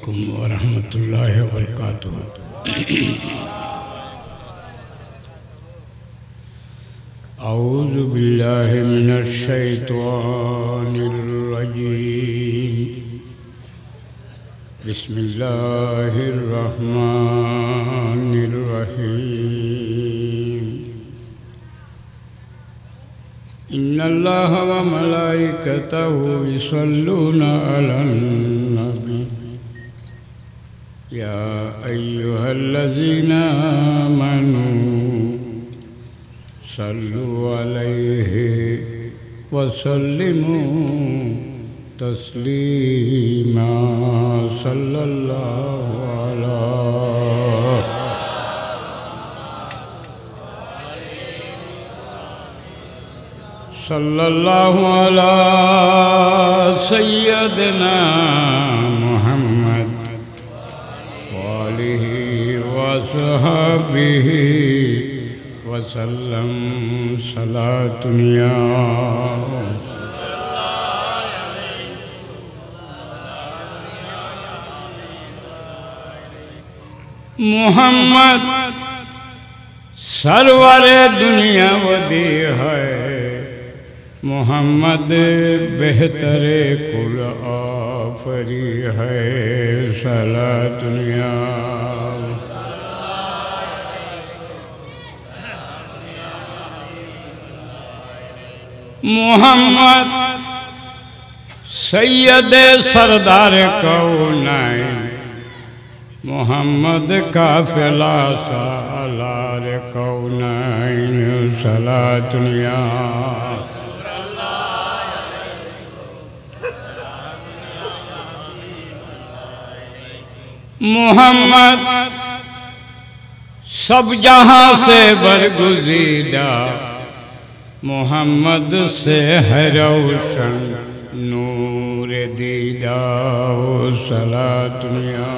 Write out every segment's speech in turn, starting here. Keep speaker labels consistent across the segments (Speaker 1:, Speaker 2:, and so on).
Speaker 1: वरहमतुल्लाहि वबरकातुहू। औज़ु बिल्लाहि मिनश शैतानिर रजीम। बिस्मिल्लाहिर रहमानिर रहीम। इन्नल्लाहा व मलाइकतहु युसल्लूना अलन नबी या अय्युहल्लज़ीना आमनू सल्लु अलैहि वसल्लिमू तस्लीमा। सल्लल्लाहु अला सय्यदना मुहम्मद वालिहि वसहबिहि वसल्लम सलातुनिया। मुहम्मद सरवरे दुनिया वदी है, मुहम्मद बेहतरे कुल आफरी है। सलातुनिया मुहम्मद सैयद सरदार कौनैन, मुहम्मद काफिला सालार कौनैन। सलातुनिया मुहम्मद सब जहां से बरगुज़ीदा, मोहम्मद से है रोशन नूर दीदा। सलातुनिया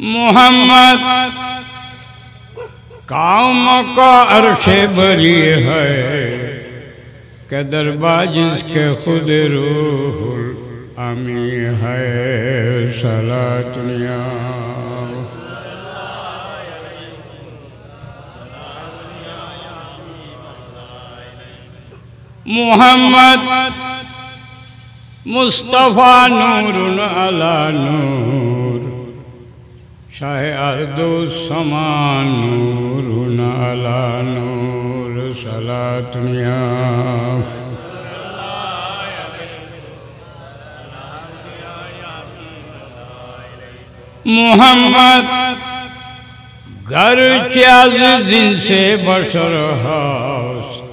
Speaker 1: मोहम्मद कौम का अर्शे बरी है, कदरबाज जिसके खुद रूहुल अमी है। सलातुनिया मुहम्मद मुस्तफ़ा नूरुन अला नूर, शाह अर्दो समा नूरुन अला नूर। सलातुनिया मुहम्मद घर जिनसे बशर हास्त,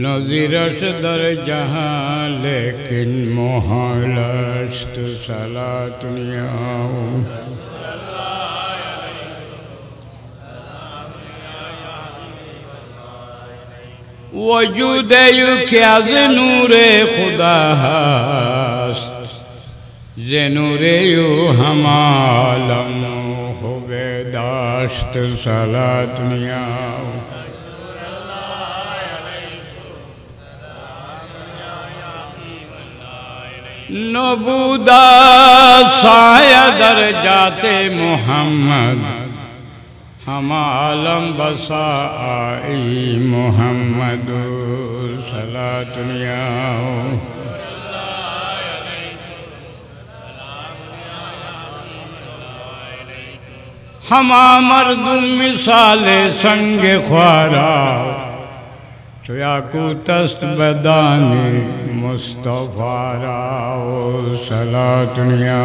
Speaker 1: नज़ीरश दर जहाँ लेकिन मोहलस्त। सलातुनिया वजूद यू क्या नूरे खुदा हस्त, जे नूरे यू हम आलम हुबे दाश्त। सलातुनिया नबूदा साया दर जाते मुहम्मद, हम आलम बसा आई मुहम्मद। सलातुनिया हमा मर्दुम मिसाले संगे ख्वारा, चुयाकू तस्त बदानी मुस्तफारा। सलातुनिया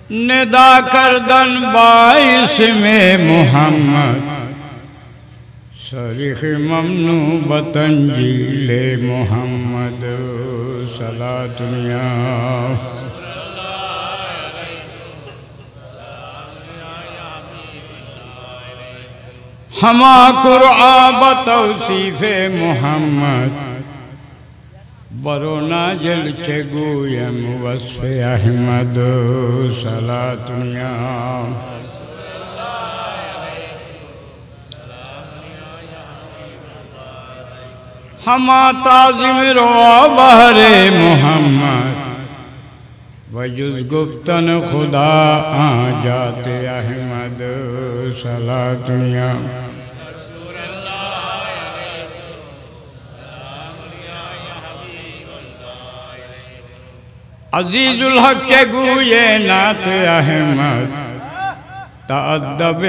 Speaker 1: निदा करदन बाइस में मुहम्मद, शरीख ममनू बतंजीले मुहम्मद। सलातुनिया हमा कुरआ बतौसीफ़े मुहम्मद, बरोना जल चेगुयम वस्फे अहमद सलातुनिया हमा ताजिम रो बहरे मोहम्मद वजुज गुप्तन खुदा आ जाते अहमद सलातुनिया अजीजुल हक के गुए नात अहमद तअद्दब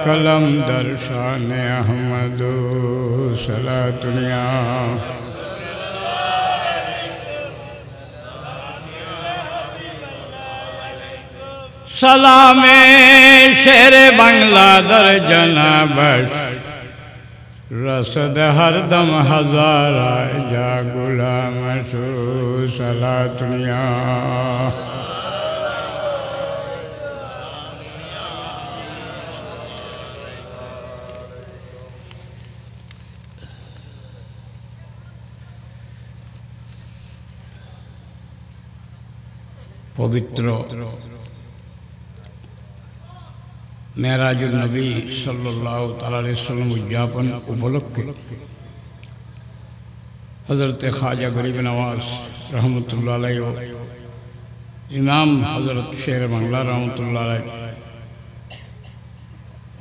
Speaker 1: कलम दर्शान अहमद सलातुनिया सलामे शेर बंगला दर जनाबश रसद हरदम हजारा जा गुलाम सलातुनिया पवित्र मेराजुल नबी सल्लल्लाहु अलैहि वसल्लम उद्यापन उपलक्षे हज़रत ख्वाजा गरीब नवाज रहमतुल्लाह अलैहि इमाम हज़रत शेर बांग्ला रहमतुल्लाह अलैहि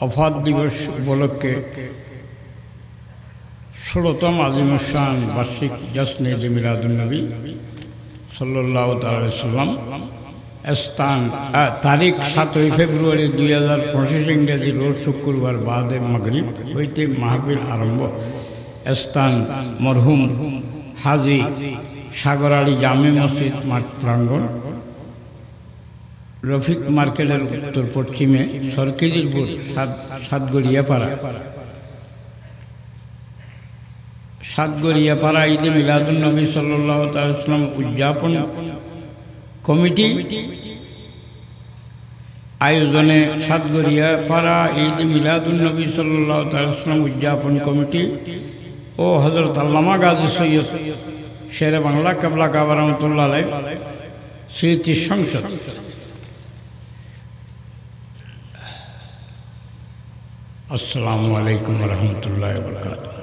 Speaker 1: वफ़ात दिवस उपलक्षे 16तम आज़िमुश्शान वार्षिक जश्न मिलादुन नबी सल्लल्लाहु अलैहि वसल्लम स्थान तारीख 7 फेब्रुआरी 2025 इंग्रेजी रोज शुक्रवार बाद मगरिब होते महफिल आरम्भ स्थान मरहुम हाजी सागराली जामे मस्जिद माठ प्रांगण रफिक मार्केटर उत्तर पश्चिमे सरकिदिरपुर सातगड़ियापाड़ा ईदे मिलादुन नबी सल्लल्लाहु अलैहि वसल्लम उद्यापन कमिटी आयोजने सातगड़ियापाड़ा ईद मिलादुन नबी सल्लल्लाहु अलैहि वसल्लम उद्यापन कमिटी और हज़रत अल्लामा गाजी सैयद शेर बांग्ला कबला काबा रहमतुल्लाह अलैहि स्मृति संसद अस्सलामु अलैकुम व रहमतुल्लाहि व बरकातुहू।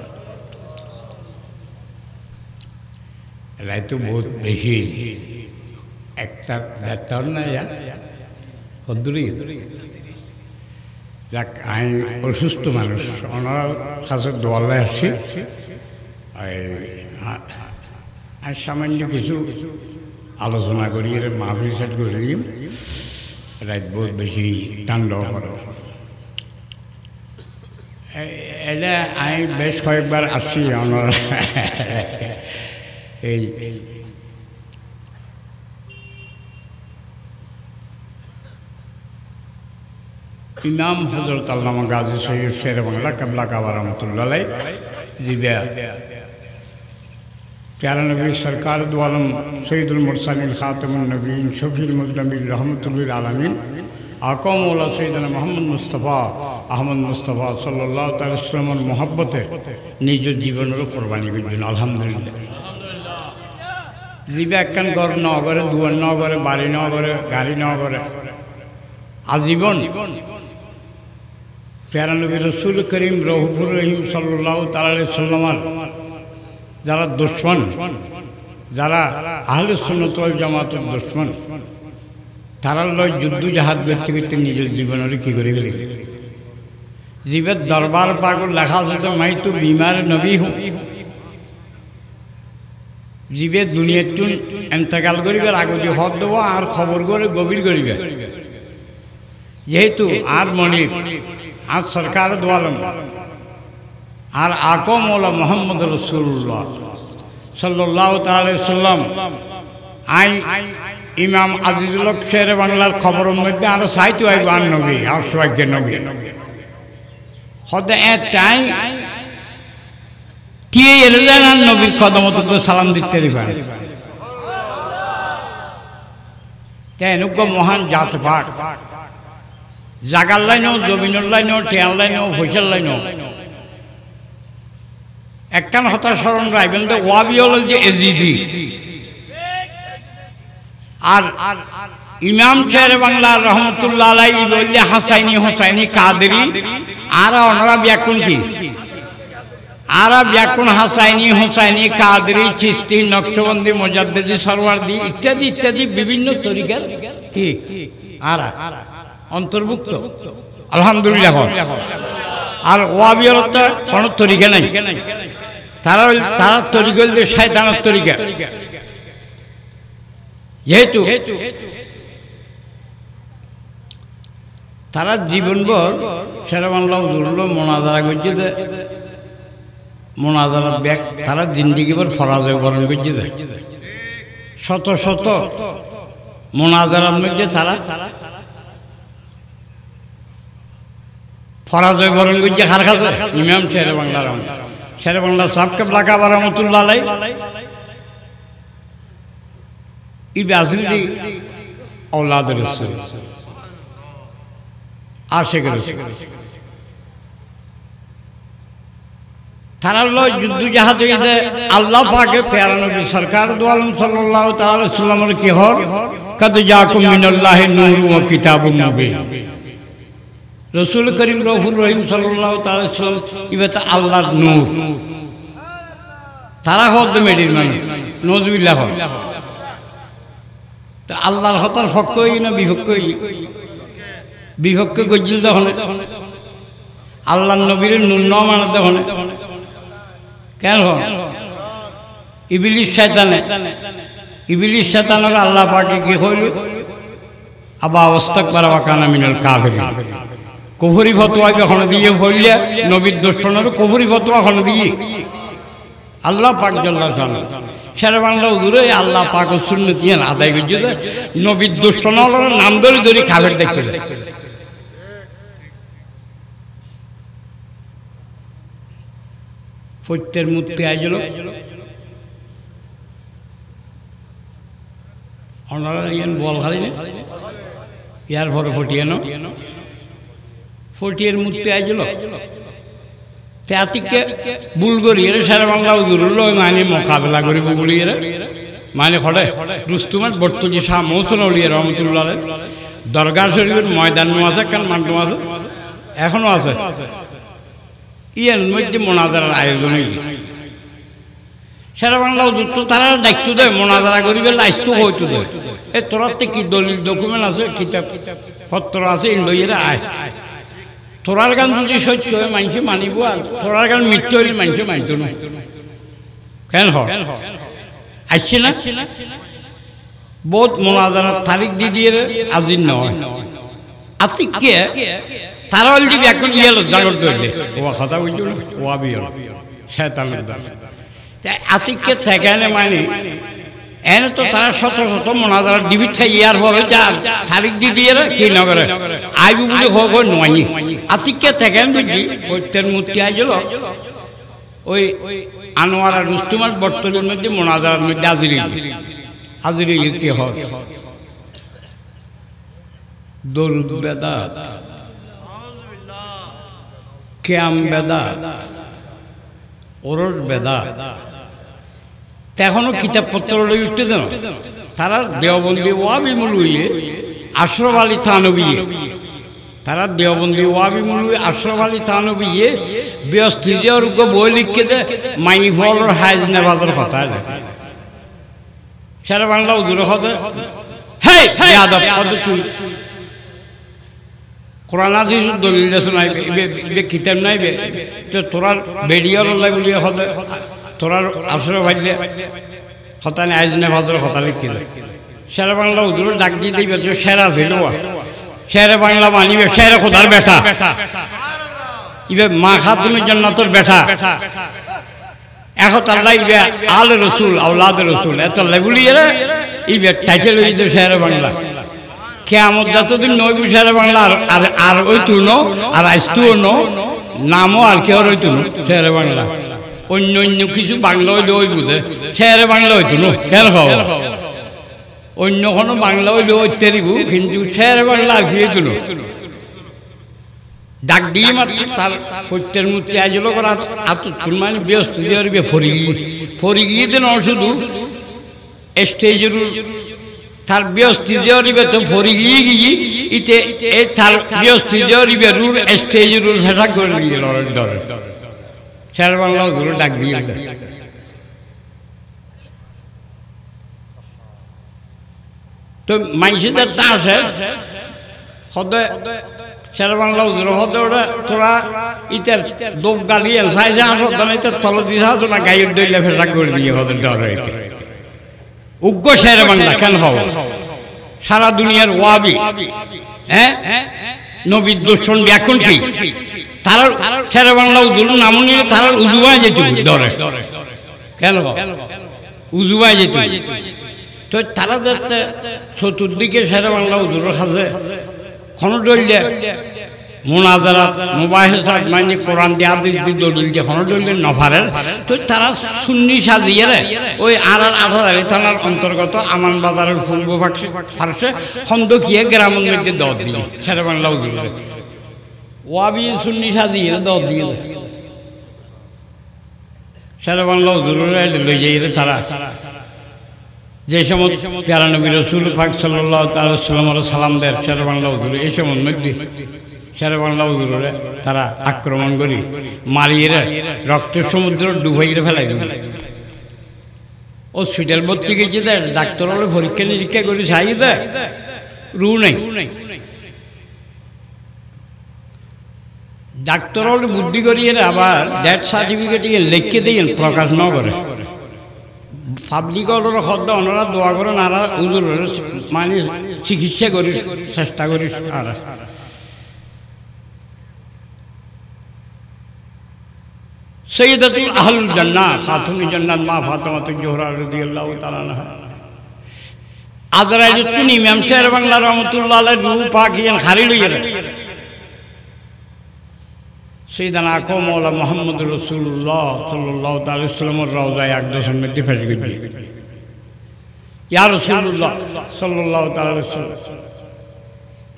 Speaker 1: এলাই তো বহুত বেশি একটা দেড়টাও না হদ্দুরি যাক আমি অসুস্থ মানুষ ওনারা কাছে দোয়ালে আসছি আর সামান্য কিছু আলোচনা করি এর মাহফিল সেট করে দিই রাত বহুত বেশি ঠান্ডা করে এটা আমি বেশ কয়েকবার আসছি ওনারা इमाम हज़रत अल्लामा गाजी सैयद शेर बांग्ला कबला काबा रहमतुल्लाह अलैहि जिबा प्यारा नबी सरकार दो आलम सैयदुल मुरसलीन खातमुन नबीयीन शफीउल मुज़नबीन रहमतुल लिल आलमीन आका मौला सैयदना मोहम्मद मुस्तफ़ा अहमद मुस्तफ़ा सल्लल्लाहु अलैहि वसल्लम मोहब्बते निज जीवनेर कुरबानी करছেন আলহামদুলিল্লাহ। जीवा एकखान घर न करे दुआर न करे बाड़ी न करे गाड़ी न करे आजीवन प्यारा नबी रसूल करीम रऊफुर रहीम सल्लल्लाहु अलैहि वसल्लम যারা दुश्मन যারা আহলে সুন্নাত ওয়াল জামাতের दुश्मन তারা লয় যুদ্ধ জাহাদ করতে করতে নিজের জীবনের কি করে গেল জীবের দরবার পাগল লেখা আছে তো মাই তো बीमार नबी हूँ जीवे दुनिया एंतकाल करिबार आगे जो हद देव और खबर करे गभीर करिबे जेहेतु आर मणिक आज सरकार दोआलम और आका मौला मोहम्मद रसूलुल्लाह सल्लल्लाहु अलैहि वसल्लम आई इमाम আজিজুল হক शेर बांगलार खबर मध्य और साहित्य आईब आर नबी और सौभाग्य नबी हद एटाई नबीर कदम तो सालाम दिते महान जात पाक জাগার লাইনও জমিনের লাইনও টেয়ার লাইনও পয়সার লাইনও একখান হতা স্মরণ রাখবেন তো ওয়াবি হল যে এজিদি আর ইমাম শের বাংলা রহমতুল্লাহ আলাইহি বললে হাসাইনি হোসাইনি কাদেরি আর ওনারা ব্যাকুণ কি আরা ব্যাকুণ হাসাইনি হোসাইনি কাদেরি চিশতি নকশবন্দি মুজাদ্দিদি সরওয়ার্দি ইত্যাদি ইত্যাদি বিভিন্ন তরিকার কি আরা অন্তর্ভুক্ত আলহামদুলিল্লাহ। আর ওয়াবির তো কোনো তরিকা নাই, তারা তরিকা হল শয়তানের তরিকা। যেহেতু তারা জীবনভর শেরেবাংলা হুজুর মোনাজারা করছে যে মোনাজারাত ব্যাগ তারা জিন্দিগিভর পরাজয় বরণ করছে যে শত শত মোনাজারার মধ্যে তারা পরাজয় বরণ করছে কার কাছে? ইমাম শেরেবাংলার শেরেবাংলা সাহেব কেবলা কাবা রহমতুল্লাহ আলাইহি ইবে আসলি औलाद रसूल आशिक रसूल তারা যুদ্ধ জাহাজ হইতে আল্লাহ পাকে প্যারা নবী সরকার দু আলম সাল্লাল্লাহু তাআলা আলাইহি সাল্লামের কি হর কদ জাকুম মিনাল্লাহি নূরুন ওয়া কিতাবুম মুবিন। রাসূল করিম রউফুর রহিম সাল্লাল্লাহু তাআলা আলাইহি সাল্লাম ইবাতা আল্লাহর নূর, তারা হদ মেডির মানে নজবিল্লাহ তা আল্লাহর হতার পক্ষ না বিপক্ষ বিপক্ষ গজিল তখন আল্লাহর নবীর নূর ন মানে তখন কেন ইবলিস শয়তানের আল্লাহ পাকে কি হইল আবা ওয়াস্তাকবারা ওয়া কানা মিনাল কাফিরিন। কুফরি ফতোয়া যখন দিয়ে হইলে নবীর দর্শনের কুফরি ফতোয়া এখন দিয়ে আল্লাহ পাক জাল্লাহু তাআলা শেরেবাংলা হুজুরে আল্লাহ পাক ও সুন্নাত নিয়ে আদায় করছে যে নবীর দুষ্টনর নাম ধরে ধরে কাফের দেখতে যায়। ফত্যের মূর্তি আইজল ওনারা ইয়ান বল খালি না ইয়ার ভরে ফটিয়ানো ফটিয়ের মূর্তি আইজল তাতিকে বুলগরি এর সারা বাংলা উজুরুল মানে মোকাবেলা করিব বলি এরা মানে খড়ে রুস্তুমার বর্তজি শাহ মৌসুন আউলিয়া রহমতুল্লাহ দরগার শরীফের ময়দান আছে কেন মান্ড আছে এখনো আছে ইয়ার মধ্যে মোনাজারার আয়োজন সারা বাংলা উজুর তো তারা দায়িত্ব দেয় মোনাজারা করিবে লাইস্ত হইতো দেয় এ তোরাতে কি দলিল ডকুমেন্ট আছে কিতাব পত্র আছে লইয়েরা আয় তোরার গান যদি সত্য হয় মানুষে মানিব আর তোরার গান মৃত্যু হইলে মানুষে মানিত না কেন আসছে না বহুত মোনাজারার তারিখ দিয়ে দিয়ে আজির নয় আতিকে তারা হল দিবি এখন ইয়েলো জাগর ধরলে ও কথা বুঝল ওয়া বিয়ল শয়তানের দল আতিকে থেকে এনে মানে এনে তো তারা শত শত মোনাজারা ডিবিট খাই ইয়ার পরে যার তারিখ দিয়ে দিয়ে কি নগরে আইবু বুঝে হোক নয় আতিকে থেকে বুঝলি ওইটার মূর্তি আইজল ওই আনোয়ারা রুস্তুমার বর্তমানের মধ্যে মোনাজারার মধ্যে হাজিরি কি হয় দরুদ বেদাত কিয়াম বেদাত ওরস বেদাত এখনো কিতাবপত্র লই উঠতে দেন তারা দেওবন্দি ওয়াবি মুলুইয়ে আশরাফ আলী থানবীয়ে তারা দেওবন্দি ওয়াবি মুলুই আশরাফ আলী থানবীয়ে ব্যস্তিদের বই লিখকে দে মাই ফলর হাইজ নেবাজের কথা সারা বাংলা উজুরে হতে হেই ইয়াদব কত তুই কোরআন আজিজ দলিল নাই কিতাব নাই তো তোরার বেডিয়ার লাগলি হতে তোরার আসরে ভাইলে হতানে আইজনে ভাদর কথা লিখিল শেরে বাংলা উজুর ডাক দিয়ে দিবে যে সেরা ছিল শেরে বাংলা মানিবে শেরে খোদার বেটা ইবে মা খাতুনের জান্নাতের বেটা এখন আল্লাহ ইবে আল রসুল আওলাদ রসুল এত লেগুলি এরা ইবে টাইটেল হইতে শেরে বাংলা কিয়ামত যতদিন নইব শেরে বাংলা আর ওই তুনো আর আইস্তুও নো নামও আর কেউ রইতো শেরে বাংলা অন্য অন্য কিছু বাংলা হইলে ওই বুঝে শেরে বাংলা হইতো না কেন খাও অন্য কোনো বাংলা হইলে ওই তেরিবু কিন্তু শেরে বাংলা আর কি হইতো ডাক দিয়ে মাত্র তার সত্যের মূর্তি আইজল করা মানে ব্যস্ত দিয়ে ফরি গিয়ে দেন শুধু স্টেজের তার ব্যস্ত দিয়ে তো ফরি গিয়ে ইতে তার ব্যস্ত দিয়ে রুল স্টেজের রুল ফেসা করে দিয়ে ডরে শের বাংলা ধরে ডাক দিয়ে তো মাইসিদের তা আছে সদে শের বাংলা হতে ওটা তোরা ইটার দোপ গালিয়ে সাইজে আসো তাহলে তল দিশা তো না গাইয়ের দইলে ফেসা করে দিয়ে হতে ডরে উগ্র শের বাংলা কেন হব সারা দুনিয়ার ওয়াবি হ্যাঁ নবীর দর্শন ব্যাকুণ কি তারা শের বাংলা উজুর নাম নিলে তারা উজুবাই যেত ডরে কেন উজুবাই যেত তো তারা যাচ্ছে চতুর্দিকে শের বাংলা উজুর খাজে খনডল্যে মোনাজারাত মুবাহিসাত মানে কোরআন দিয়ে আদিস দিয়ে দলিল দিয়ে খনডল্যে নফারের তো তারা সুন্নি সাজিয়ে ওই আড়ার থানার অন্তর্গত আমান বাজারের পূর্ব ফার্সে খন্দকিয়ে গ্রামের মধ্যে দর দিয়ে শের বাংলা উজুরে ওয়াবি সুন্নি সাজিয়ে দর দিয়ে শের বাংলা উজুরে লই যাই তারা যে সময় প্যারা নবী রাসূল পাক সাল্লাল্লাহু তাআলা সাল্লামের সালাম দেয় শের বাংলা উজুরে এই সময় মধ্যে শের বাংলা উজুরে তারা আক্রমণ করি মারিয়ে রক্তের সমুদ্র ডুবাইয়ে ফেলাই দিল হসপিটাল ভর্তি গেছে দেয় ডাক্তার হলে পরীক্ষা নিরীক্ষা করে চাই দেয় রু নেই ডাক্তার হলে বুদ্ধি করিয়ে আবার ডেথ সার্টিফিকেট লিখে দিয়ে প্রকাশ ন করে পাবলিক অর্ডার হদ্দ ওনারা দোয়া করেন আর উজুর মানে চিকিৎসা করি চেষ্টা করি আর সৈয়দাতুল আহলুল জান্নাহ খাতুনুল জান্নাত মা ফাতেমাতুজ জোহরা রাদিয়াল্লাহু তাআলা আনহা আজরাইল ইমাম শের বাংলা রহমাতুল্লাহ আলাইহি রূহ পাক ইয়ান খারি লইয়া সৈয়দানা আকো মওলা মুহাম্মদ রাসূলুল্লাহ সাল্লাল্লাহু তাআলা সাল্লামের রওজায়ে আকদাসের মধ্যে ফেলে গেছে ইয়া রাসূলুল্লাহ সাল্লাল্লাহু তাআলা সাল্লাম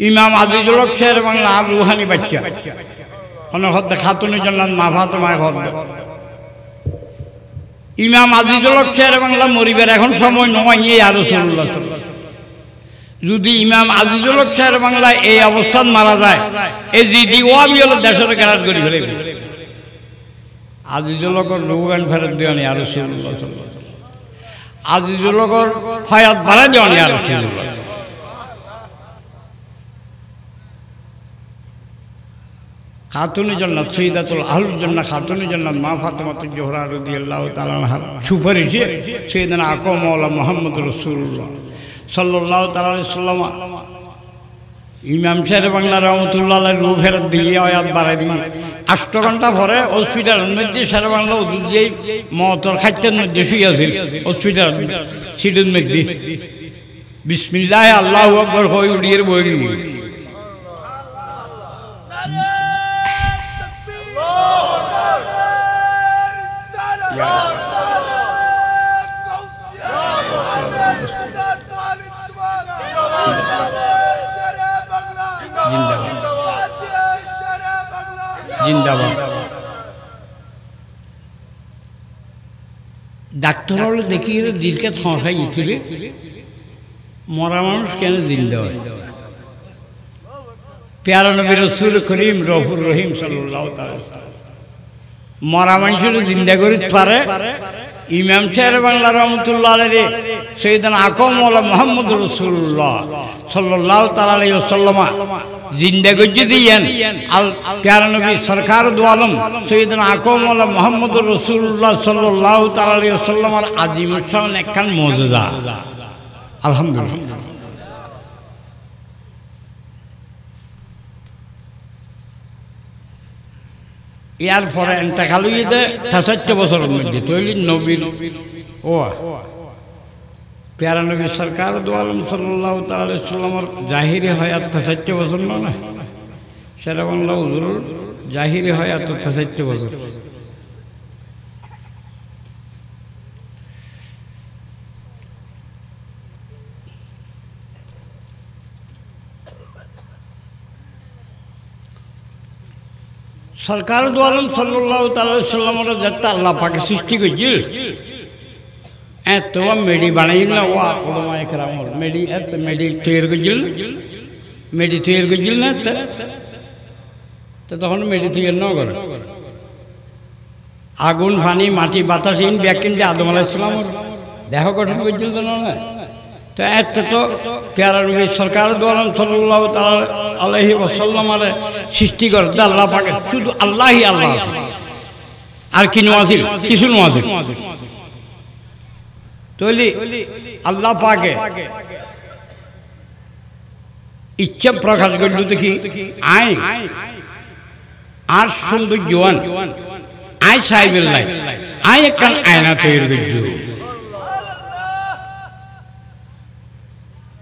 Speaker 1: ইমাম আজিজুল হক শের বাংলা আর রুহানি বাচ্চা কোন হদ খাতুনুল জান্নাত মা ফাতেমা হদ ইমাম আজিজুল হক শের বাংলা মরিবার এখন সময় নয় ইয়া রাসূলুল্লাহ যদি ইমাম আজিজুল হক শের বাংলা এই অবস্থান মারা যায় এই জিডি ওয়াবি হলো দেশের গ্রাস করি ফেলে আজিজুল হকর রুগান ফেরত দেওয়ানি আর রাসূলুল্লাহ সাল্লাল্লাহু আলাইহি ওয়াসাল্লাম আজিজুল হকর হায়াত বাড়াই দেওয়ানি আর রাসূলুল্লাহ খাতুনুল জান্নাত সৈয়দাতুল আহলুল জান্নাহ খাতুনুল জান্নাত মা ফাতেমাতুজ জোহরা রাদিয়াল্লাহু তাআলা আনহা সুপারিশে সৈয়দনা আকো মওলা মুহাম্মদ রাসূলুল্লাহ সাল্লাল্লাহু তাআলা আলাইহি সাল্লাম ইমাম শের বাংলা রহমাতুল্লাহ আলাইহি রূহ ফেরত দিয়ে আয়াত বাড়াই দিয়ে 8 ঘন্টা পরে হসপিটালের মধ্যে শের বাংলা উজু যেই মওতর খাইতের মধ্যে শুয়ে আছিল হসপিটাল সিটের মধ্যে বিসমিল্লাহ আল্লাহু আকবার কই উড়িয়ে বই জিন্দাবাদ ডাক্তার হলে দেখি দিলকে খাই ইতিরে মরা মানুষ কেন জিন্দা হয় প্যারা নবী রাসূল করিম রউফুর রহিম সাল্লাল্লাহু তাআলা মরা মানুষের জিন্দা করিতে পারে ইমাম শের বাংলা রহমাতুল্লাহ আলাইহি সৈয়দনা আকো মওলা মুহাম্মদ রাসূলুল্লাহ সাল্লাল্লাহু তাআলা আলাইহি ওয়াসাল্লাম জিন্দা গজ্জি দিয়েন আল প্যারা নবী সরকার দু আলম সৈয়দনা আকো মওলা মুহাম্মদ রাসূলুল্লাহ সাল্লাল্লাহু তাআলা আলাইহি ওয়াসাল্লামের আযীম শান একখান মুজিজা আলহামদুলিল্লাহ ইয়ার পরে ইন্তেকাল হইতে ৬৩ বছরের মধ্যে তৈরি নবীন ও প্যারা নবী সরকার দু আলম সাল্লাল্লাহু তাআলা আলাইহি ওয়াসাল্লামের জাহিরি হায়াত ৬৩ বছর না শের বাংলা হুজুর জাহিরি হায়াত ৬৩ বছর সরকার দু আলম সাল্লাল্লাহু তাআলা সাল্লামের যাতে আল্লাহ পাকে সৃষ্টি করেছিল এত মেডি বানাই না ওলামা একরামর মেডি এত মেডি তৈরি করেছিল মেডি তৈরি করেছিল না তো তখন মেডি তৈরি না করে আগুন পানি মাটি বাতাস ইন ব্যাকিন যে আদম আলাইহিস সালামের দেহ গঠন করেছিল তো না তো এত তো প্যারা নবী সরকার দু আলম সাল্লাল্লাহু তাআলা আলাইহি ওয়াসাল্লামের সৃষ্টি করতে আল্লাহ পাকে শুধু আল্লাহই আল্লাহ আর কি নওয়াজিল কিছু নওয়াজিল তৈলি আল্লাহ পাকে ইচ্ছা প্রকাশ করল দেখি আই আর সুন্দর জোয়ান আই সাহেবের লাই আই একখান আয়না তৈরি করছো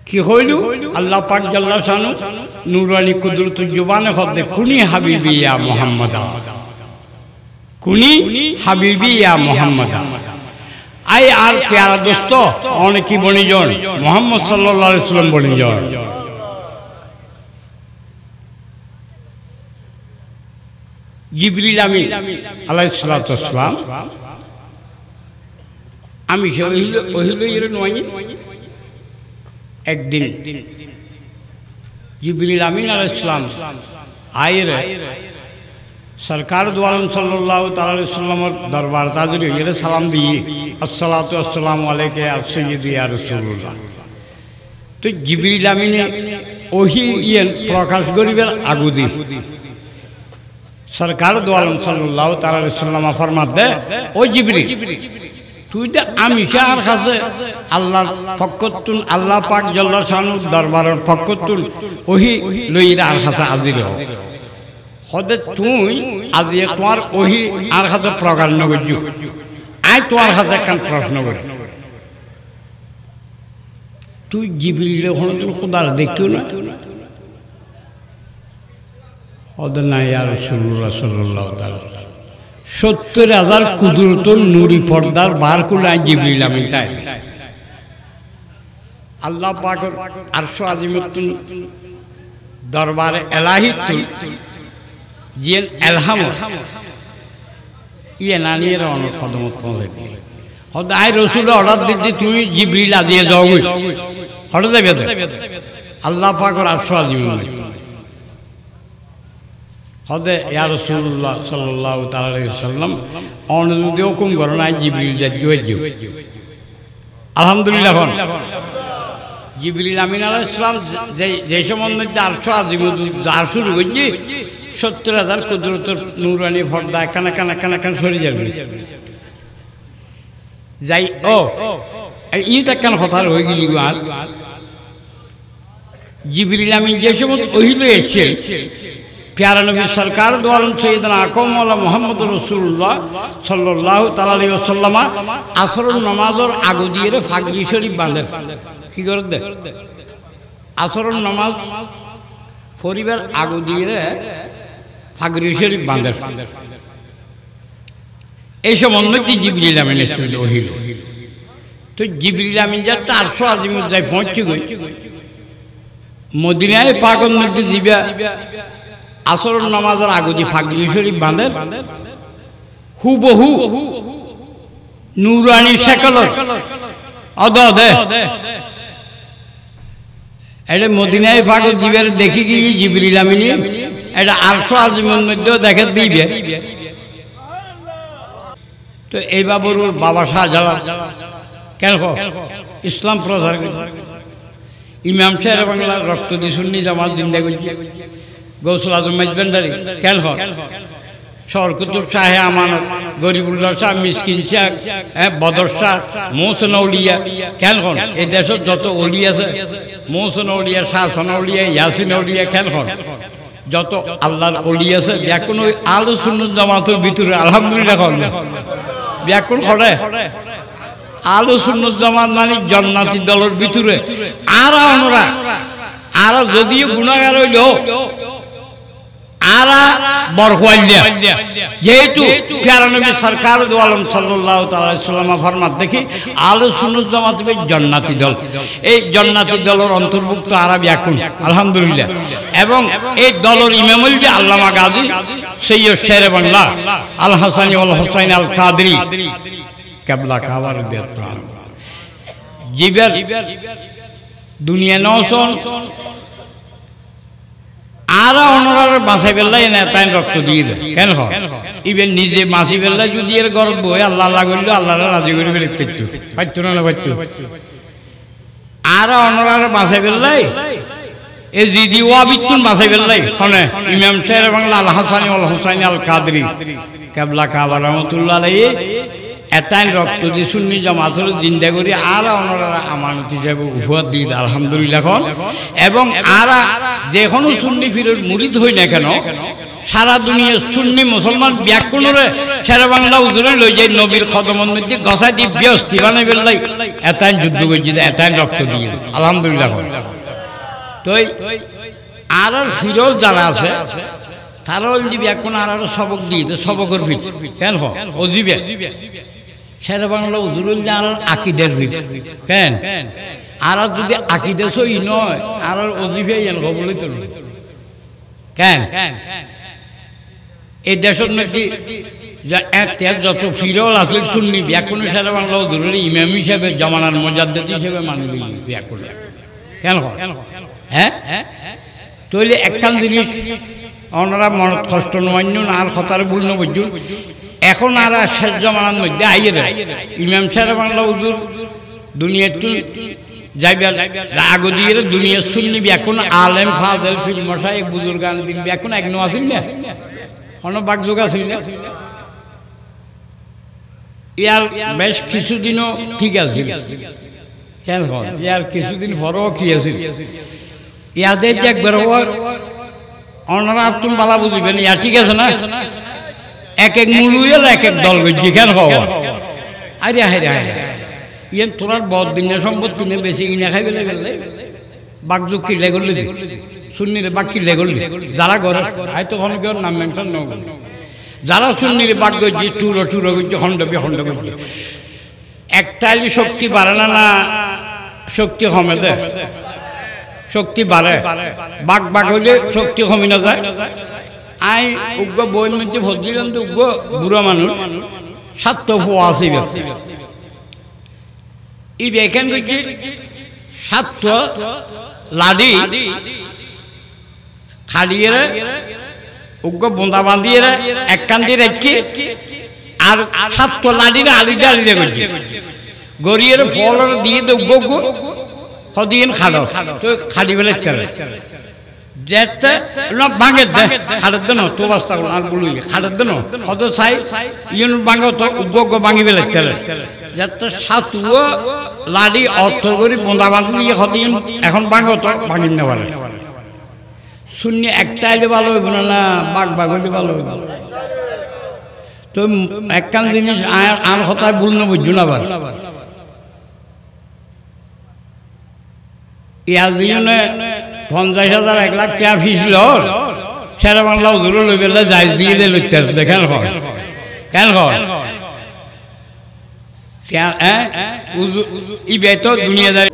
Speaker 1: কি হইল আল্লাহ পাক জাল্লা শানু নুরানি কুদরতুল জুবানে হদে কুনি হাবিবি ইয়া মুহাম্মাদা কুনি হাবিবি ইয়া মুহাম্মাদা আই আর প্যারা দোস্ত অনেকই বনিজন মুহাম্মদ সাল্লাল্লাহু আলাইহি সাল্লাম বনিজন জিবরিল আমিন আলাইহিস সালাতু ওয়াস সালাম আমি ওহিল এর নয় একদিন জিবরিল আমিন আলাইহিস সালাম আইরে সরকার দু আলম সাল্লাল্লাহু তাআলা আলাইহি ওয়াসাল্লামের দরবার হাজির হয়ে সালাম দিয়ে আসসালাতু আসসালামু আলাইকা ইয়া সাইয়্যিদি ইয়া রাসূলুল্লাহ তো জিবরিল আমিনে ওহি ইয়েন প্রকাশ করিবার আগুদি সরকার দু আলম সাল্লাল্লাহু তাআলা আলাইহি ওয়াসাল্লাম ফরমাতে ও জিবরিল তুই তো আমি শাহর কাছে আল্লাহর পক্ষতুন আল্লাহ পাক জাল্লা শানুর দরবারের পক্ষতুন ওহি লইরা আর কাছে হাজির হও হদে তুই আজি তোমার ওহি আর কাছে প্রকাশ নগরজু আই তোমার কাছে কান প্রশ্ন করি তুই জিবরিল হনদিন খোদার দেখিও না হদে না ইয়া রাসূলুল্লাহ সাল্লাল্লাহু তাআলা ৭০,০০০ কুদরতুল নূরি পর্দার বার কুলাই জিবরিল আমিন তাই আল্লাহ পাকের আরশ আজিমতুন দরবারে এলাহিতুল জিন এলহাম ইয়ে নানির অনেক কদমত পৌঁছে দিয়ে হয়তো আই রসুল অর্ডার দিতে তুমি জিবরিল আজিয়ে যাও হঠাৎ যাবে আল্লাহ পাকের আরশ আজিমুল হদে ইয়া রাসূলুল্লাহ সাল্লাল্লাহু তাআলা আলাইহি ওয়াসাল্লাম অনুমতি হুকুম করো না জিবরিল যাইও আলহামদুলিল্লাহ জিবরিল আমিন আলাইহিস সালাম যে সম্বন্ধে আরশ আজিমুল দার শুরু হইছে ৭০,০০০ কুদরতের নূরানি পর্দা কানা কানা কানা কানা সরে যাবে যাই ও এইটা কেন কথা হয়ে গেলি আর জিবরিল আমিন যে সময় ওহিল এসেছে প্যারা নবী সরকার দু আলম সৈয়দনা আকমউল্লাহ মুহাম্মদ রাসূলুল্লাহ সাল্লাল্লাহু তাআলা আলাইহি ওয়াসাল্লাম আসরের নামাজের আগু দিয়ে ফাগরি শরীফ বাঁধেন কি করে দে আসরের নামাজ পরিবার আগু দিয়ে ফাগরি শরীফ বাঁধেন এই সম্বন্ধে জিবরিল আমিন এসেছিল ওহিল তো জিবরিল আমিন যা ৪০০ আজিমুল যাই পৌঁছে গই মদিনায় পাকের মধ্যে দিবা আসরের নামাজের আগুদি ফাগরি শরীফ বাঁধেন হুবহু নুরানি শাকলত অদে এটা মদিনায় পাকের জিবের দেখি গিয়ে জিবরিল আমিন এটা আরশ আজিমের মধ্যেও দেখে দিবে তো এই বাবুর বাবা শাহজালাল কেন ইসলাম প্রচার ইমাম সাহেব বাংলার রক্ত দিয়ে সুন্নি জামাত জিন্দাগি গৌসুল আজম মেজবান্ডারি কেন সরকুতুব শাহে আমানত গরিবুল্লাহ শাহ মিসকিন শাহ বদর শাহ মৌসুন আউলিয়া কেন এই দেশের যত অলি আছে মৌসুন আউলিয়া শাহসন আউলিয়া ইয়াসিন আউলিয়া কেন যত আল্লাহর অলি আছে ব্যাকুন ওই আলো সুন্নত জামাতের ভিতরে আলহামদুলিল্লাহ ব্যাকুন করে আলো সুন্নত জামাত মানে জান্নাতি দলের ভিতরে আর আমরা আর যদিও গুনাহগার হইল আরা বরহুয়াইয়া যেহেতু প্যারা নবী সরকার দু আলম সাল্লাল্লাহু তাআলা আলাইহি ওয়াসাল্লাম ফরমাত দেখি আহলে সুন্নাত জামাত হবে জান্নাতি দল। এই জান্নাতি দলের অন্তর্ভুক্ত আরবি এখন আলহামদুলিল্লাহ। এবং এই দলের ইমাম হল যে আল্লামা গাজী সৈয়দ শেরে বাংলা আল হাসানি ওয়াল হুসাইন আল কাদরি কেবলা কাবার দেওয়ান জিবের দুনিয়া নওসন আর অনরার বাঁচাই বেল্লাই না তাই রক্ত দিয়ে দেয় কেন ইভেন নিজে মাসি বেল্লাই যদি এর গর্ব বই আল্লাহ আল্লাহ করলে আল্লাহ রাজি করে ফেলে পাইতো না পাইতো আর অনরার বাঁচাই বেল্লাই এই জিদি ওয়াবিতুন বাঁচাই বেল্লাই শোনে ইমাম সাহেব বাংলা আল হাসানি আল হুসাইন আল কাদরি কেবলা কাবা রহমতুল্লাহ আলাইহি এতাইন রক্ত দিয়ে সুন্নি জামাতের জিন্দা করি আর ওনারা আমানত হিসাবে উপহার দিয়ে আলহামদুলিল্লাহ। এবং আরা যেখনো সুন্নি ফিরের মুরিদ হই না কেন সারা দুনিয়ার সুন্নি মুসলমান ব্যাকুণরে শেরে বাংলা উজুরে লই যায় নবীর খদমত মধ্যে গসাই দিয়ে ব্যস্তি বানাই বেলাই এতাইন যুদ্ধ করছি এতাইন রক্ত দিয়ে আলহামদুলিল্লাহ। তো আর ফিরোজ যারা আছে তারা দিবি এখন আর সবক দিয়ে সবকের ফির কেন অজিবে শেরে বাংলা উজুরুল জান আকিদের ফির কেন আর যদি আকিদে সই নয় আর অজিফে বলে তো কেন এই দেশের নাকি যত ফিরল আসলে শুননি ব্যাকুণ শেরে বাংলা উজুরুল ইমাম হিসেবে জামানার মুজাদ্দিদ হিসেবে মানি লই ব্যাকুণ কেন হ্যাঁ তৈলে একখান জিনিস ওনারা মনত কষ্ট নয় আর কথার ভুল ন বুঝুন এখন আর শেষ জমানার মধ্যে আইয়ে ইমাম শেরে বাংলা উজুর দুনিয়াতে যাইবার আগো দিয়ে দুনিয়া শুননি এখন আলেম ফাজেল ফিল মশাই বুজুর্গান দিন এখন একনো আসেন না কোনো বাগযোগ আসেন না ইয়ার বেশ কিছুদিনও ঠিক আছে কেন ইয়ার কিছুদিন পরও কি আছে ইয়াদের যে একবার অনারা তুমি বালা বুঝবেন ইয়া ঠিক আছে না এক এক মুলুয়েল এক এক দল গেছি কেন হওয়া আরে হায় ইয়ে তোরার বদ দিনের সম্পত্তি নিয়ে বেশি কিনে খাই বেলে গেলে বাগযোগ কিনলে করলে শুননিরে বাঘ কিনলে করলে যারা ঘরে হয়তো কোনো কেউ নাম মেনশন ন যারা শুননিরে বাঘ গেছি টুরো গেছি খণ্ডকে গেছি একটাই শক্তি বাড়ে না শক্তি কমে দেয় শক্তি বাড়ে বাঘ হইলে শক্তি কমি না যায় আই উগ্র বইয়ের মধ্যে ভদ্রিলাম তো উগ্র বুড়ো মানুষ স্বার্থ ফোয়া আছে এই এখান থেকে স্বার্থ লাডি খাড়িয়ে উগ্র বোঁদা বাঁধিয়ে এক কান্দি রেখে আর স্বার্থ লাডিরে আলিদে করছে গড়িয়ে ফল দিয়ে দে উগ্র কদিন খালো তো খালি বেলে যেতে ভাঙে দে খালের দেন তো বাস্তা আর বলুই খালের দেন কত চাই ইন ভাঙো তো উগ্র ভাঙি বেলে যাতে সাতুও লাডি অর্থ করি বোঁদা বাঁধি দিয়ে কদিন এখন ভাঙো তো ভাঙিন না পারে শূন্য একটা আইলে ভালো হইব না বাঘ হইলে ভালো হইব তো একখান জিনিস আর কথায় ভুল না বুঝছো না আবার ইয়ার জন্য 50,000 1 লাখ টাকা ফিস লর শেরে বাংলা উজুর লই বেলা যাই দিয়ে দে লইতে দেখেন কেন ই বেতো দুনিয়াদারি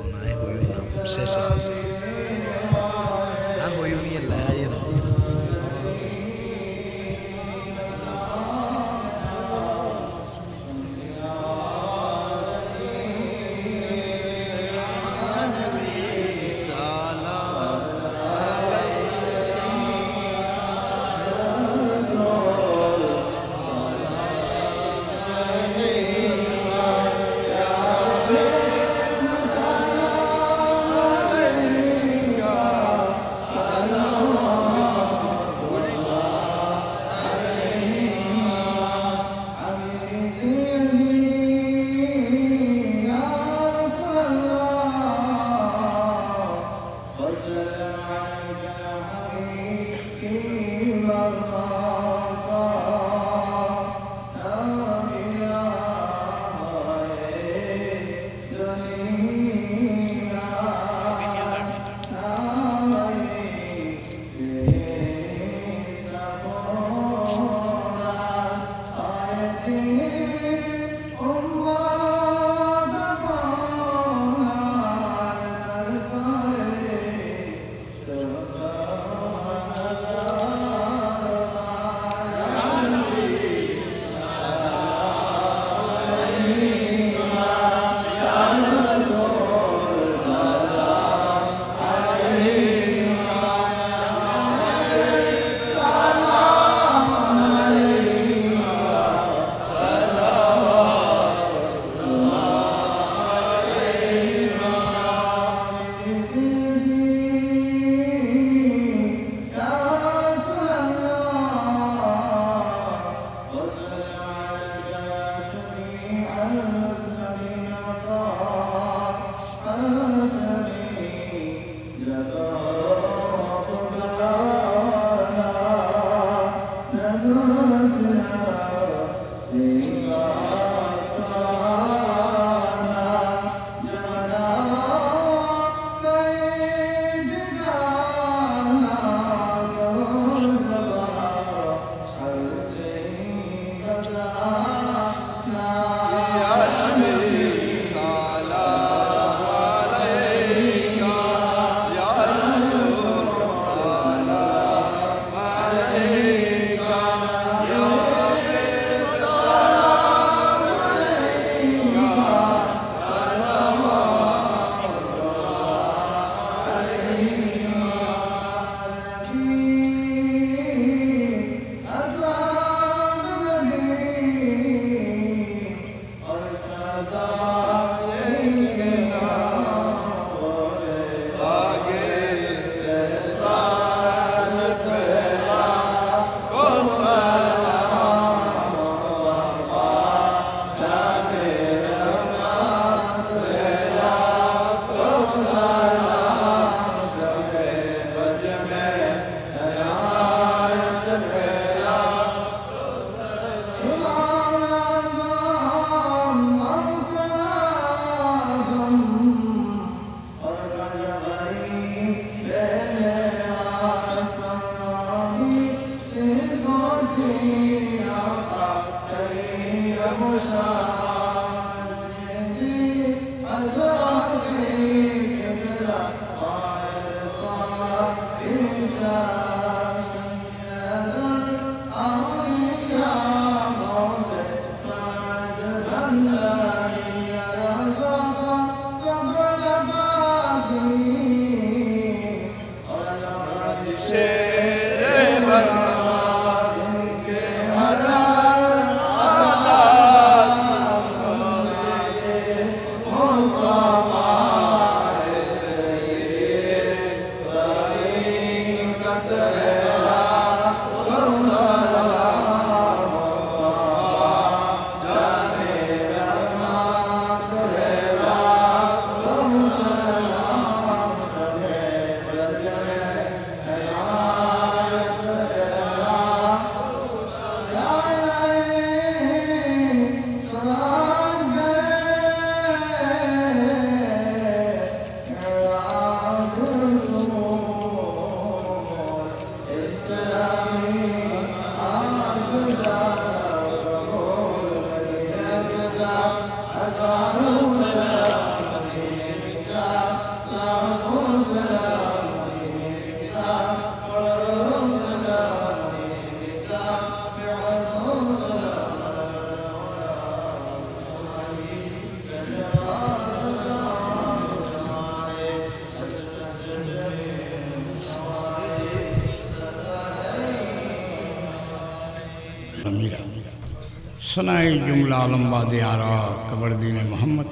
Speaker 1: सनाई जुमला आलमबाद आरा कबर दीन मोहम्मद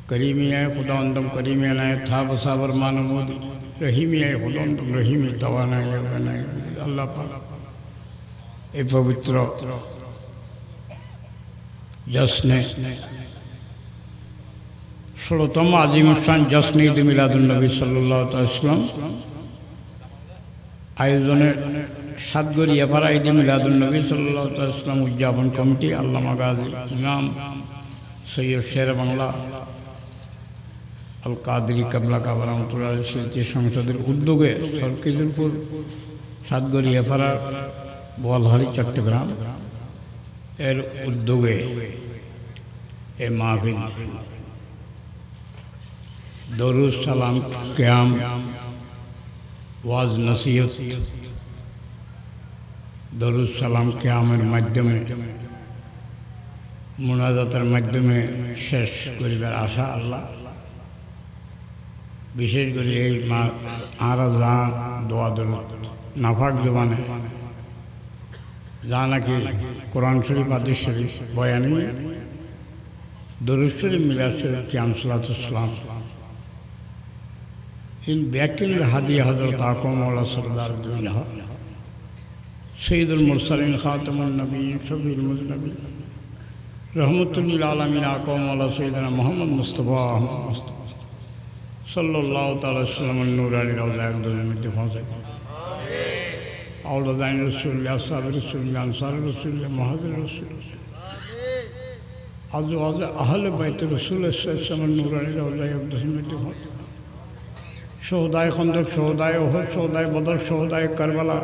Speaker 1: करीमी है खुदांदम करीमी नाय था बसावर मानमोदी रहीमी है खुदांदम रहीमी तवाना है अल्लाह पाक ए पवित्र जश्न 16तम आजिमुशान जश्न ईद मिलादुन्नबी सल्लल्लाहु अलैहि वसल्लम आयोजने সাতগড়িয়াপাড়া ঈদে মিলাদুন্নবী সাল্লাল্লাহু আলাইহি ওয়াসাল্লাম উদযাপন কমিটি আল্লামা গাজী ইমাম সৈয়দ শের বাংলা আল কাদরি কাবলা কাবা রহমাতুল্লাহ আলাইহি স্মৃতি সংসদের উদ্যোগে সরকিজুলপুর সাতগড়িয়াপাড়া বোয়ালহারি চট্টগ্রাম এর উদ্যোগে এই মাহফিল দরুদ সালাম কিয়াম ওয়াজ নসিহত দরুদ সালাম কিয়ামের মাধ্যমে মুনাজাতের মাধ্যমে শেষ করিবার আশা আল্লাহ বিশেষ করে এই আর যা দোয়া দল নাফাক জবানে যা নাকি কোরআন শরীফ হাদিস শরীফ বয়ানি দরুদ শরীফ মিলাদ শরীফ কিয়াম সালাতুস সালাম इन बैकिन हादिया हज़रत आका मौला सरदार दुनिया सैयदुल मुरसलीन खातमुन नबीय्यीन शफीउल मुज़नबीन रहमतुल लिल आलमीन आका मौला सैयदना मोहम्मद मुस्तफ़ा सल्लल्लाहु तआला अलैहि वसल्लम नूरानी रौज़ा अक़दस में पहुँचे औलादान रसूल असहाब रसूल अंसार रसूल मुहाजिर रसूल अज़वाज अहले बैत रसूल सल्लल्लाहु अलैहि वसल्लम नूरानी रौज़ा अक़दस में पहुँचे शोहदाए खंदक शोहदाए उहद शोहदाए बदर शोहदाए करबला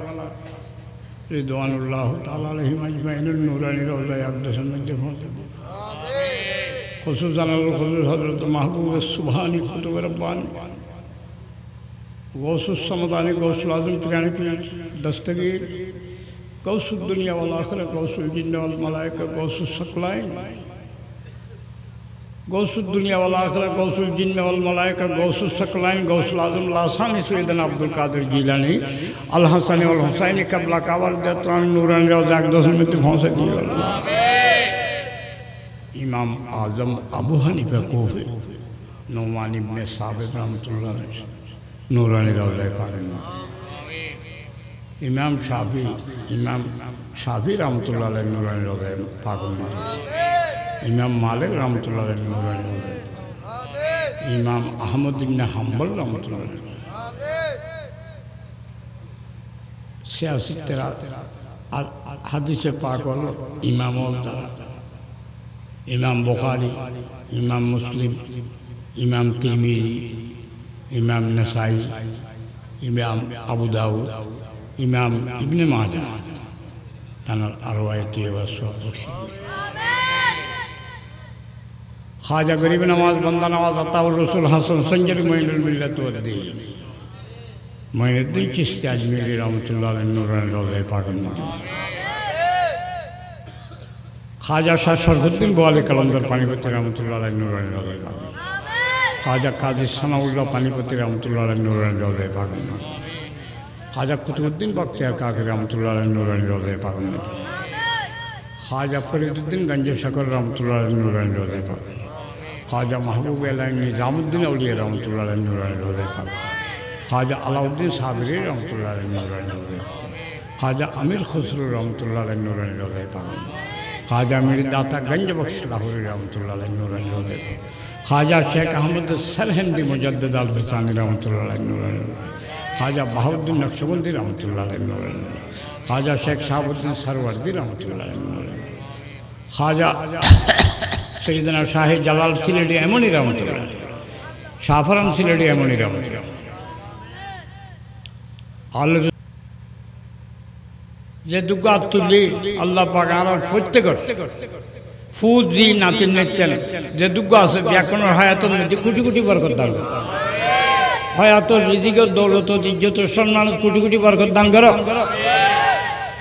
Speaker 1: रिदवानुल्लाह ताला अलैहिम अजमाइन नूरानी रौज़ा अक़दस में पहुँचे खुसूसन खुसूस हज़रत महबूब सुबहानी कुतुब रब्बानी गौसुस समदानी गौसुल आज़म पिरानी की दस्तगीर गौसुल दुनिया वल आखिरत गौसुल जिन्न वल मलाइका गौसुल सकलाइन गौसुल दुनिया वाला आखिरत गौसुल जिन्न वल मलाइका गौसुल सकलाइन गौसुल आज़म लासानी सैयदना अब्दुल कादिर जीलानी अल हसन वल हुसैनी कबला कावल जतरान नूरानी रौज़ा अक़दस में पहुँचे दिए इमाम आज़म अबू हनीफा कोफ़ी नुमान इब्न साबित रहमतुल्लाह अलैह नूरानी रौज़ा पाक इमाम शाफी रहमतुल्लाह अलैह नूरानी रौज़ा पाक इमाम मालिक रहमतुल्लाह अलैह नूरानी रौज़ा इमाम अहमद इब्न हम्बल रहमतुल्लाह अलैह सियासी तेरा हदीस पाक वाला इमाम इमाम बुखारी इमाम मुस्लिम इमाम तिरमिज़ी इमाम नसाई इमाम अबू दाऊद इमाम इब्न माजा तनर अरवायत व ख्वाजा गरीब नवाज बंदा नवाज अताउर रसूल हसन संजर मोइनुल मिल्लत वद्दीन मोइनुद्दीन चिश्ती अजमेरी रहमतुल्लाह अलैह नूरानी रौज़ा पाक में ख्वाजा शाह शरफुद्दीन बोआली कलंदर पानीपति रहमतुल्लाह अलैह नूरानी रौज़ा पाक ख्वाजा काजी सनाउल्लाह पानीपति रहमतुल्लाह अलैह नूरानी रौज़ा पाक में ख्वाजा कुतुबुद्दीन बख्तियार काकी रहमतुल्लाह अलैह नूरानी रौज़ा पाक में ख्वाजा फरीदुद्दीन गंज शकर रहमतुल्लाह अलैह नूरानी रौज़ा पाक ख्वाजा महबूब अल्लाह निज़ामुद्दीन औलिया रहमतुल्लाह अलैह नूरानी रौज़ा पाक ख्वाजा अलाउद्दीन साबिरी रहमतुल्लाह अलैह नूरानी रौज़ा ख्वाजा अमीर खुसरो रहमतुल्लाह अलैह नूरानी रौज़ा पाक ख्वाजा मेरी दाता गंज बख्श लाहौरी रहमतुल्लाह अलैह नूरानी रौज़ा पाक ख्वाजा शेख अहमद सरहिंदी मुजद्दिद अल फ़सानी रहमतुल्लाह अलैह नूरानी ख्वाजा बहाउद्दीन नक्शबंदी रहमतुल्लाह अलैह नूरानी ख्वाजा शेख शहाबुद्दीन सरवर्दी रहमतुल्लाह अलैह नूरानी ख्वाजा सैयदना शाह जलाल सिलेटी एमनी रहमतुल्लाह शाहफरान सिलेटी एमनी रहमतुल्लाह যে দুগা তুলি আল্লাহ পাক আর ফুটতে করতে ফুজি নাতিন নেতেন যে দুগা আছে ব্যাকরণ হায়াতের মধ্যে কোটি কোটি বরকত দান করতে হায়াত রিজিক দৌলত ইজ্জত সম্মান কোটি কোটি বরকত দান করো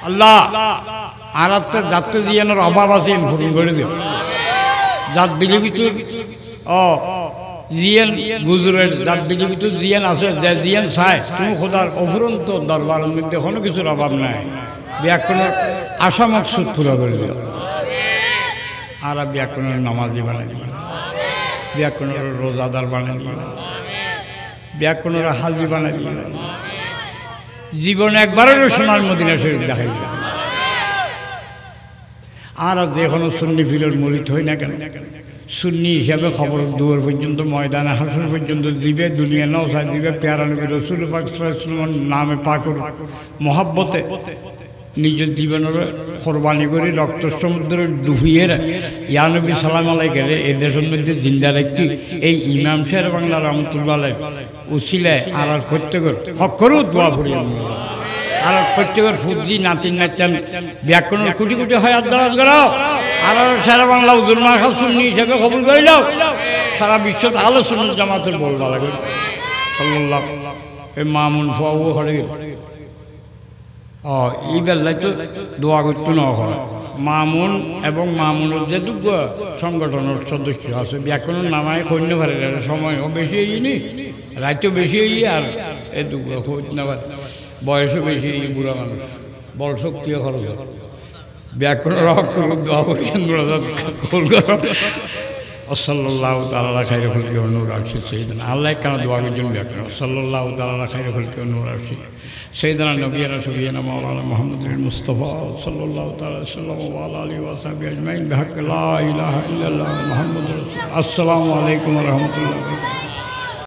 Speaker 1: আল্লাহ আর আছে যাত্রী জিয়ানোর অভাব আছে পূরণ করে দিও যার দিলে ভিতর ও জিয়ান গুজরের যার দিলে ভিতর জিয়ান আছে যে জিয়ান চায় তুমি খোদার অফুরন্ত দরবারের মধ্যে কোনো কিছুর অভাব নাই ব্যাকরণের আশা মকসুদ পুরো করে দিও আর ব্যাকরণের নামাজি বানাই দিবেন, ব্যাকরণের রোজাদার বানাই দিবেন, ব্যাকরণের হাজি বানাই দিবেন, জীবনে একবারেরও সোনার মদিনা শরীফ দেখাই দিবেন। আর যে কোনো সুন্নি ফিরের মরিত হই না কেন, সুন্নি হিসাবে খবর দুয়ার পর্যন্ত ময়দানে হাসর পর্যন্ত দিবে, দুনিয়া নৌসায় দিবে, পেয়ারা নবী রসুল পাক সাল্লাল্লাহু আলাইহি ওয়াসাল্লামের নামে পাকুর মহাব্বতে নিজের জীবনের কোরবানি করে রক্ত সমুদ্রে ডুবিয়ে ইয়া নবী সালাম আলাইকে এই দেশের মধ্যে জিন্দা রাখছি। এই ইমাম শের বাংলা রহমতুল্লাহ আলাইহি উসিলায় আর প্রত্যেকের হক করু দোয়া করি, আর প্রত্যেকের ফুজি নাতিন নাচান ব্যাকরণ কোটি কোটি হয় আদারাজ করো, আর সারা বাংলা উজুরমা সুন্নি হিসেবে কবুল করে দাও, সারা বিশ্ব আলো সুন্নাত জামাতের বলবা লাগে সাল্লাল্লাহু এই মামুন ফাও হরে এই বেলায় তো দোয়া করতে না হয়। মামুন এবং মামুনের যে দুঃখ সংগঠনের সদস্য আছে ব্যাকরণ নামায় কন্য পারে, সময়ও বেশি হয়নি, রাতও বেশি হইয়ে, আর এই দুঃখ হইতে না পারে, বয়সও বেশি হইয়ে, বুড়া মানুষ বল শক্তিও খরচ ব্যাকরণ রক করুক দোয়া করছেন কবুল করো। সাল্লাল্লাহু তাআলা খায়রুল খালকি ওয়া নূর আরশি সাইয়্যিদানা, আল্লাহ কেন দোয়া করছেন ব্যাকরণ সাল্লাল্লাহু তাআলা খায়রুল খালকি ওয়া নূর আরশি সাইয়্যিদানা নবিয়ানা সুবিয়ানা মাওলানা মুহাম্মদুল মুস্তাফা সাল্লাল্লাহু তাআলা সাল্লাম ওয়া আলা আলিহি ওয়া সাহবিহি আজমাইন বিহাক্কি লা ইলাহা ইল্লাল্লাহ মুহাম্মাদুর রাসূলুল্লাহ। আসসালামু আলাইকুম ওয়া রাহমাতুল্লাহ।